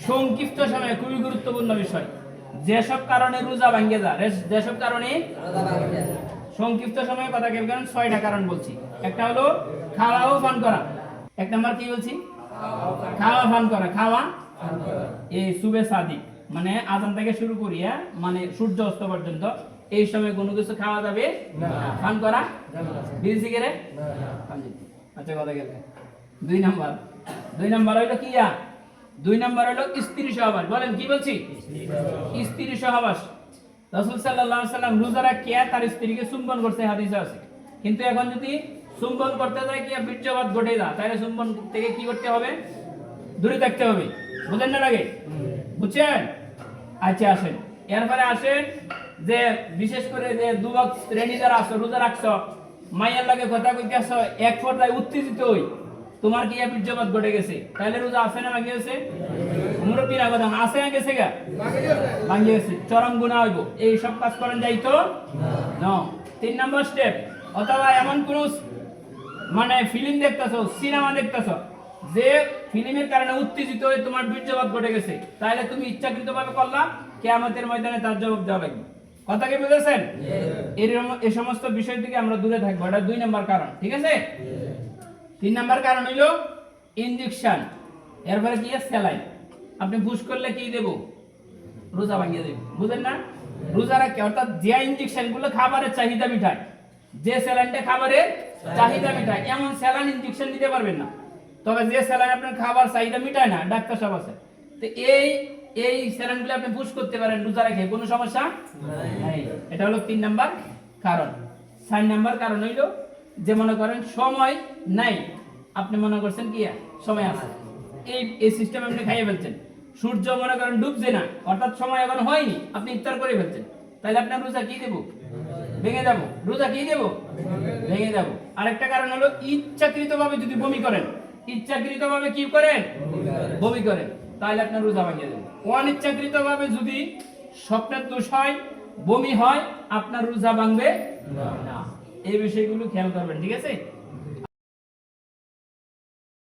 সংক্ষিপ্ত সময়ে খুবই গুরুত্বপূর্ণ বিষয়। যেসব কারণে রোজা ভাঙ্গে যায়, যেসব কারণে সংক্ষিপ্ত সময়ে কথা কেউ কারণ 6টা কারণ বলছি। একটা হলো খাওয়া ও পান করা। এক নাম্বার কি বলছি? খাওয়া পান করা। খাওয়া এই সুবে সাদিক মানে আজান থেকে শুরু করিয়া মানে সূর্য অস্ত পর্যন্ত এই সময় কোনো কিছু খাওয়া যাবে না, পান করা বিড়ি সিগারেট না। আচ্ছা কথা গেল। দুই নাম্বার হলো কি? 2 নাম্বার হলো স্ত্রী সহবাস। বলেন কি বলছি? স্ত্রী সহবাস। রাসূল সাল্লাল্লাহু আলাইহি ওয়াসাল্লাম রোজা রাখিয়া তার স্ত্রীকে চুম্বন করতে হাদিসে আছে। কিন্তু এখন যদি চুম্বন করতে যায় কি বীর্যপাত ঘটে যায়, তাহলে চুম্বন থেকে কি করতে হবে? দূরে থাকতে হবে। বুঝেন না লাগে? বুঝছেন? আচ্ছা আসেন, এরপরে আসেন যে বিশেষ করে যে যুবক শ্রেণী যারা আছো, রোজা রাখছো, মাইয়ার লাগে কথা কইতে আসো, এক পর্যায়ে উত্তেজিত হই, তোমার কি বীর্যপাত ঘটে গেছে, তাহলে রোজা আছে না ভাঙে গেছে? মুরব্বীরা কথা আছে না গেছে গা? ভাঙে গেছে, চরম গুনাহ হইব। এই সব কাজ করেন যাইতো না। 3 নম্বর স্টেপ, অথবা এমন কোন মানে ফিল্ম দেখতেছো, সিনেমা দেখতেছো, যে ফিল্মের কারণে উত্তেজিত হয়ে তোমার বীর্যপাত ঘটে গেছে, তাহলে তুমি ইচ্ছাকৃতভাবে করলা, কিয়ামতের ময়দানে তার জবাব দেওয়া লাগবে। কথা কি বুঝেছেন? এই সমস্ত বিষয় থেকে আমরা দূরে থাকবো, এটা 2 নম্বর কারণ। ঠিক আছে? 3 নম্বর কারণ হইল ইনজেকশন। এরপরে কি? স্যালাইন। আপনি পুশ করলে কি দেব? রোজা ভাঙিয়ে দেব। বুঝেন না? রোজা রাখে অর্থাৎ যে ইনজেকশন গুলো খাবারের চাহিদা মিটায়, যে স্যালাইনটা খাবারের চাহিদা মিটায়, এমন স্যালাইন ইনজেকশন দিতে পারবেন না। তবে যে স্যালাইন আপনার খাবার চাহিদা মিটায় না, ডাক্তার সাহেব আছে, তো এই স্যালাইনগুলো আপনি পুশ করতে পারেন রোজা রাখে, কোনো সমস্যা নাই। এটা হলো 3 নাম্বার কারণ। 4 নাম্বার কারণ হইল যে মনে করেন সময় নাই, আপনি মনে করছেন কি সময় আছে, এই সিস্টেম আপনি খাইয়ে ফেলছেন, সূর্য মনে করেন ডুবছে না, অর্থাৎ সময় এখন হয়নি, আপনি ইফতার করে ফেলছেন, তাহলে আপনার রোজা কি দেব? ভেঙে যাব। রোজা কি দেব? ভেঙে যাব। আরেকটা কারণ হলো ইচ্ছাকৃতভাবে যদি বমি করেন, ইচ্ছাকৃতভাবে কি করেন? বমি করেন, তাহলে আপনার রোজা ভাঙিয়ে দেবে। অনিচ্ছাকৃতভাবে যদি স্বপ্নের দোষ হয়, বমি হয়, আপনার রোজা ভাঙবে না। এই বিষয়গুলো খেয়াল করবেন। ঠিক আছে?